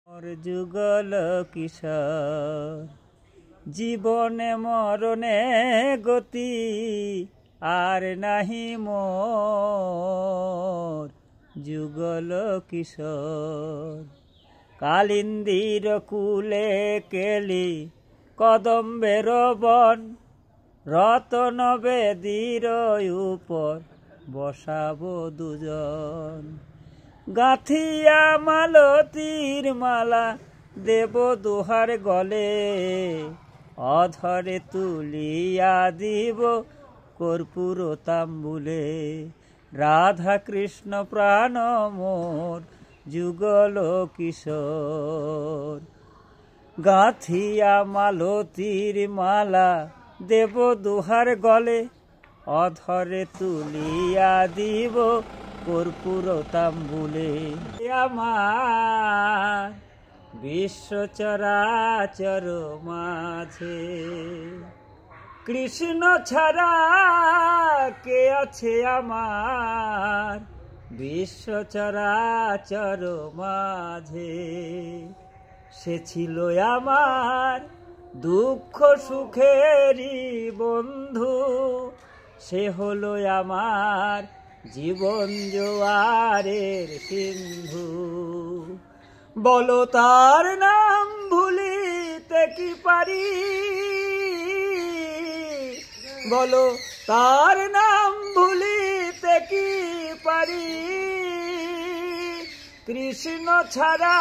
মোর যুগল কিশোর জীবনে মরণে গতি আর নাহি মোর যুগল কিশোর। কালিন্দির কুলে কেলি কদম্বের বন, রতন বেদীর উপর বসাবো দুজন। গাঁথিয়া মালতীর মালা দেব দুহার গলে, অধরে তুলিয়া দিব কর্পূর তাম্বুলে। রাধা কৃষ্ণ প্রাণ মোর যুগল কিশোর। গাঁথিয়া মালতীর মালা দেব দুহার গলে, অধরে তুলিয়া দিব কর্পূর তাম্বুলে। আমার বিশ্ব চরাচর মাঝে কৃষ্ণ ছাড়া কে আছে আমার বিশ্ব চরাচর মাঝে। সে ছিল আমার দুঃখ সুখেরই বন্ধু, সে হলো আমার জীবন জোয়ারের সিন্ধু। বলো তার নাম ভুলিতে কি পারি, বলো তার নাম ভুলিতে কি পারি। কৃষ্ণ ছাড়া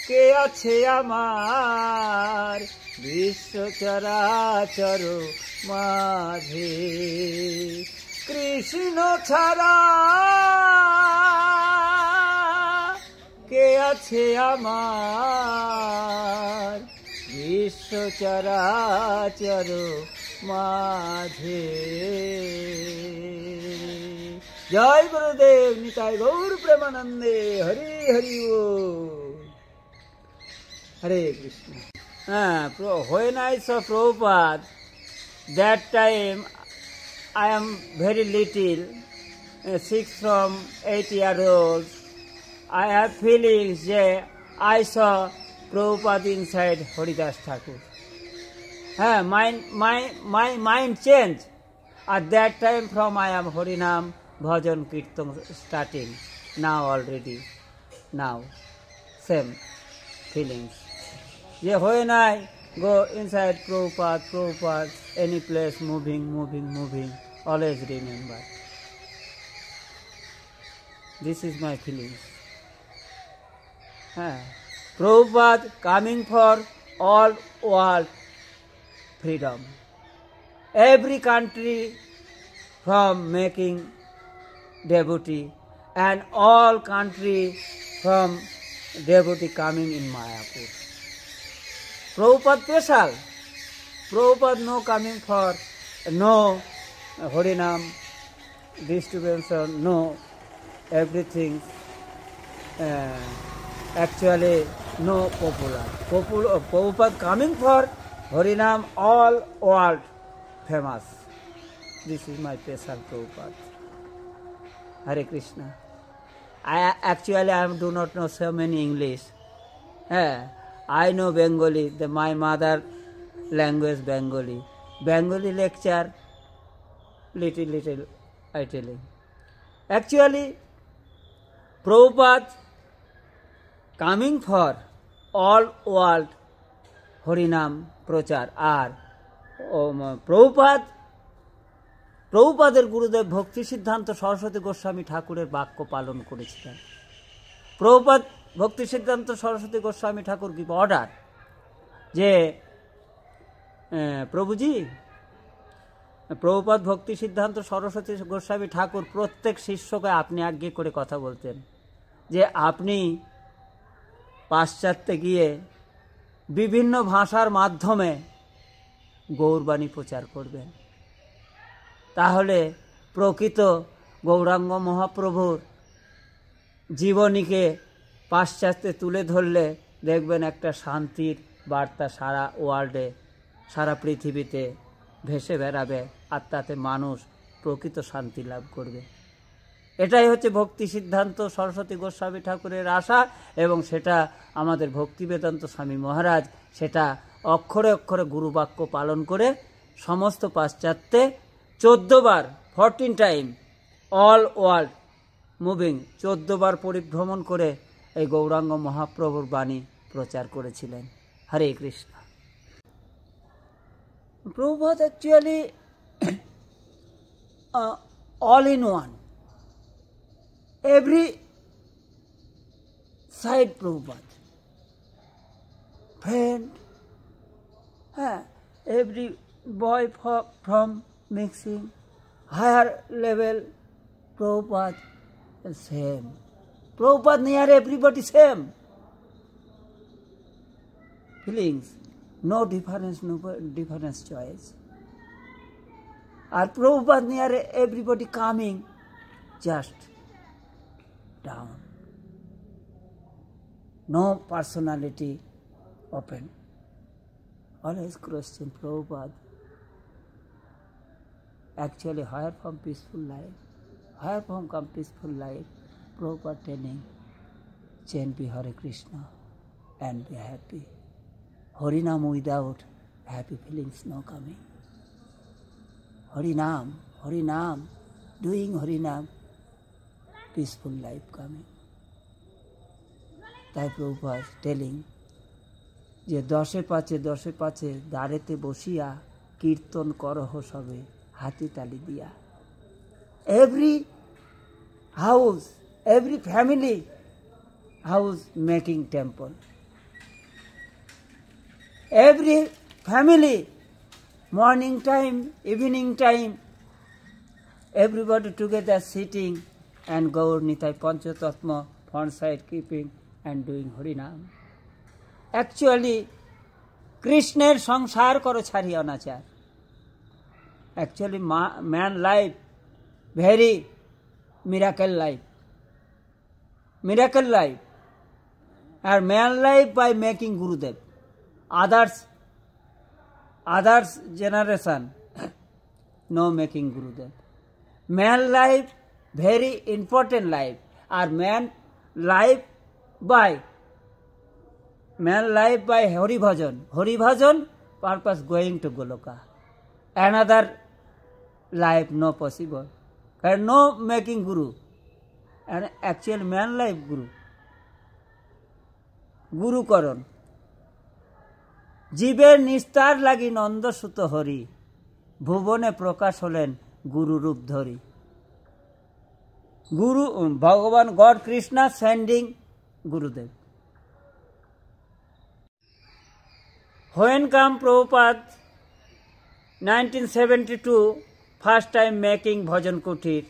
কে আছে আমার বিশ্ব চরাচর মাঝে। কৃষ্ণ ছাড়া কে আছে আমার বিশ্ব চরাচর মাঝে। জয় গুরুদেব, নিতাই গৌর প্রেমানন্দে। হরি হরি বল। হরে Krishna. When I saw Prabhupada, that time I am very little, 6 from 8 years old. I have feelings that I saw Prabhupada inside Haridas Thakur. My mind changed. At that time from I am Harinam Bhajan Kirtan starting. Now already. Now. Same feelings. Yeah, when I go inside Prabhupada, any place moving, always remember. This is my feelings. Prabhupada coming for all world freedom. Every country from making devotee, and all country from devotee coming in Mayapur. Prabhupada special. Prabhupada no coming for no Harinam distribution, no everything. Actually no popular. Prabhupada coming for Harinam all world famous. This is my special Prabhupada. Hare Krishna. I do not know so many English. I know Bengali, my mother language Bengali. Bengali lecture, little I telling. Actually, Prabhupada coming for all world Harinam Prachar আর প্রভুপাদের গুরুদেব ভক্তি সিদ্ধান্ত সরস্বতী গোস্বামী ঠাকুরের বাক্য পালন করেছিলেন। প্রভুপাদ ভক্তি সিদ্ধান্ত সরস্বতী গোস্বামী ঠাকুর কি অর্ডার যে প্রভুজি, প্রভুপাদ ভক্তি সিদ্ধান্ত সরস্বতী গোস্বামী ঠাকুর প্রত্যেক শিষ্যকে আপনি আজ্ঞে করে কথা বলতেন যে আপনি পাশ্চাত্যে গিয়ে বিভিন্ন ভাষার মাধ্যমে গৌরবাণী প্রচার করবেন। তাহলে প্রকৃত গৌরাঙ্গ মহাপ্রভুর জীবনীকে পাশ্চাত্যে তুলে ধরলে দেখবেন একটা শান্তির বার্তা সারা ওয়ার্ল্ডে, সারা পৃথিবীতে ভেসে বেড়াবে, আর তাতে মানুষ প্রকৃত শান্তি লাভ করবে। এটাই হচ্ছে ভক্তি সিদ্ধান্ত সরস্বতী গোস্বামী ঠাকুরের আশা, এবং সেটা আমাদের ভক্তি বেদান্ত স্বামী মহারাজ সেটা অক্ষরে অক্ষরে গুরুবাক্য পালন করে সমস্ত পাশ্চাত্যে 14 বার 14 টাইম অল ওয়ার্ল্ড মুভিং 14 বার পরিভ্রমণ করে এই গৌরাঙ্গ মহাপ্রভুর বাণী প্রচার করেছিলেন। হরে Krishna. Prabhupada actually all in one. Every side Prabhupada. Friend, every boy from mixing, higher level Prabhupada, same. Prabhupada near everybody same. Feelings, no difference choice. And Prabhupada near everybody coming just down. No personality open. Always question Prabhupada. Actually, higher from peaceful life, higher from peaceful life, Prabhupada telling, chant be Hare Krishna and be happy. Harinam without happy feelings no coming. Harinam, doing Harinam, peaceful life coming. তাই Prabhupada telling যে দশে পাচে দাঁড়েতে বসিয়া কীর্তন করহ সবে হাতি তালি দিয়া। Every house, every family house making temple, every family, morning time, evening time, everybody together sitting and Gaur Nitai Panchatatma front side keeping and doing Harinam. Actually, Krishna's sangsar karo chhari anachar. Actually, man life, very miracle life. And man life by making Gurudev. Others generation no making Gurudev. Man life very important life, or man life by Hari Bhajan purpose going to Goloka. Another life no possible, and no making Guru, and actual man life Guru Karan. জীবের নিস্তার লাগি নন্দসুত হরি, ভুবনে প্রকাশ হলেন গুরু রূপ ধরি। গুরু ভগবান god Krishna sending গুরুদেব। When come Prabhupada 1972 first time making Bhajan Kutir,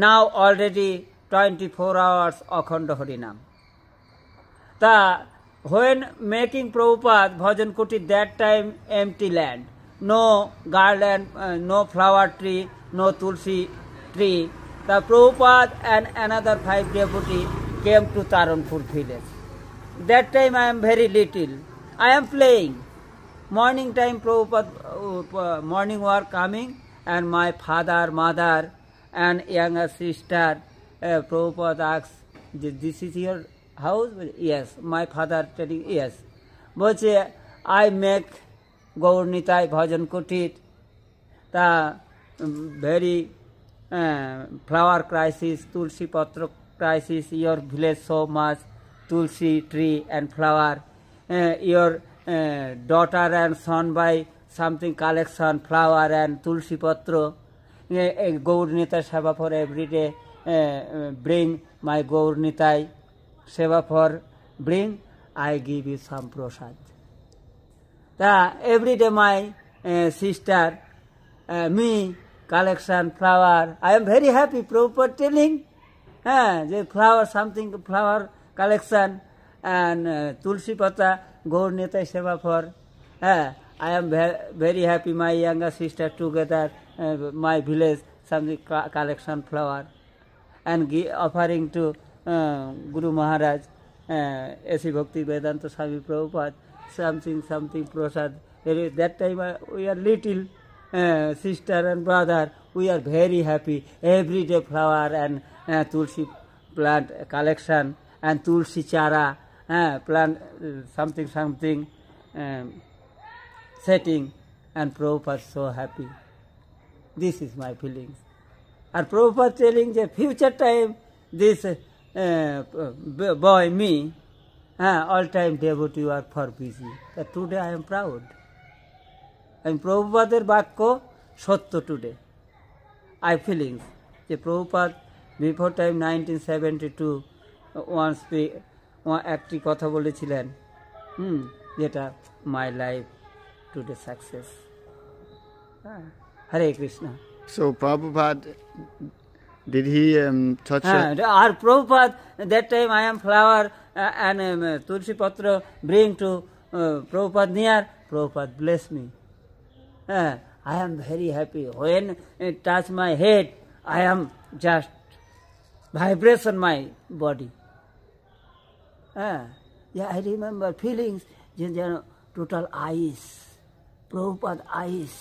now already 24 hours Akhanda Harinam. When making Prabhupada Bhajan Kutir, that time empty land, no garland, no flower tree, no tulsi tree. The Prabhupada and another 5 devotees came to Taranpur village. That time I am very little. I am playing. Morning time Prabhupada, morning were coming, and my father, mother and younger sister, Prabhupada asked, this is your house? Yes. My father telling, yes. But I make Gaur Nitai Bhajan Kutir. The very flower crisis, Tulsi Patra crisis, your village so much, Tulsi tree and flower. Your daughter and son by something collection, flower and Tulsi Patra. Gaur Nitai Seva for every day. Bring my Gaur Nitai Seva for bring, I give you some prasad. Every day my sister, me, collection, flower. I am very happy. Prabhupada telling, the flower, something, flower collection and Tulsi Pata, Gaur Nitai Seva for. I am very happy. My younger sister together, my village, something collection, flower. And offering to Guru Maharaj, A.C. Bhakti Vedanta Swami Prabhupada, something prasad. That time we are little sister and brother, we are very happy. Every day flower and tulsi plant collection and tulsi chara plant something setting, and Prabhupada so happy. This is my feelings. And Prabhupada telling the future time, this boy, me, all time devotee work for busy. That today I am proud. And Prabhupada বাক্য সত্য today. I feelings. The Prabhupada before time 1972 once একটি কথা বলেছিলেন, যেটা my life today success. Hare Krishna. So Prabhupada, did he touch Our Prabhupada, that time I am flower and Tulsi Patra bring to Prabhupada near, Prabhupada bless me. I am very happy. When it touch my head, I am just vibration my body. Yeah, I remember feelings, total ice, Prabhupada ice.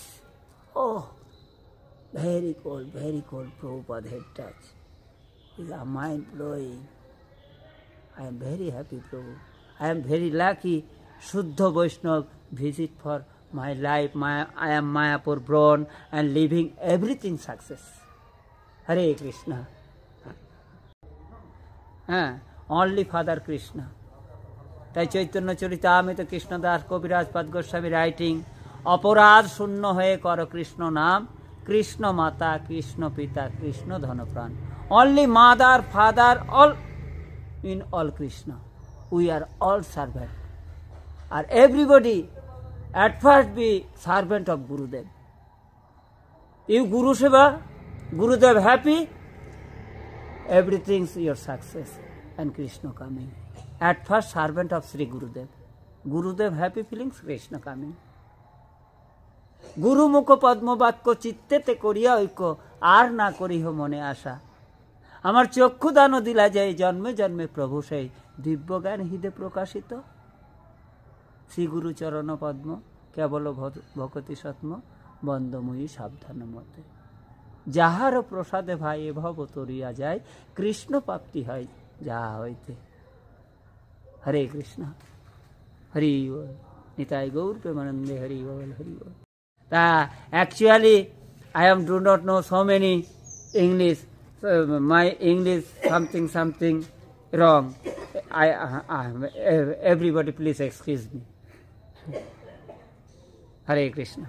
Oh, very cold, Prabhupada head touch. It's mind blowing. I am very happy, Prabhu. I am very lucky. Shuddha Vaishnav visit for my life. I am Mayapur born and living everything success. Hare Krishna. Only Father Krishna. তাই চৈতন্য চরিতামৃত কৃষ্ণদাস কবিরাজ পাদ Goswami writing, অপরাধ শূন্য হয়ে কর কৃষ্ণ নাম, কৃষ্ণ মাতা, কৃষ্ণ পিতা, Krishna ধনপ্রাণ। Only mother, father, all in all Krishna. We are all servant. And everybody at first be servant of Gurudev. You Guru Seva, Gurudev happy, everything's your success and Krishna coming. At first servant of Sri Gurudev. Gurudev happy feelings, Krishna coming. গুরু মুখ পদ্ম বাক্য চিত্তেতে করিয়া ঐক্য, আর না করিহ মনে আশা। আমার চক্ষু দান দিলা যায় জন্মে জন্মে প্রভু সেই দিব্য জ্ঞান হৃদে প্রকাশিত। শ্রী গুরু চরণ পদ্ম কেবল ভকতি সত্ম, বন্দময়ী সাবধান মতে। যাহার প্রসাদে ভাই এ ভব তরিয়া যায়, কৃষ্ণ প্রাপ্তি হয় যাহা হইতে। হরে কৃষ্ণ। হরি বল। নিতাই গৌর প্রেমানন্দে হরি বল, হরি বল। Actually, I do not know so many English. So my English something wrong. Everybody please excuse me. Hare Krishna.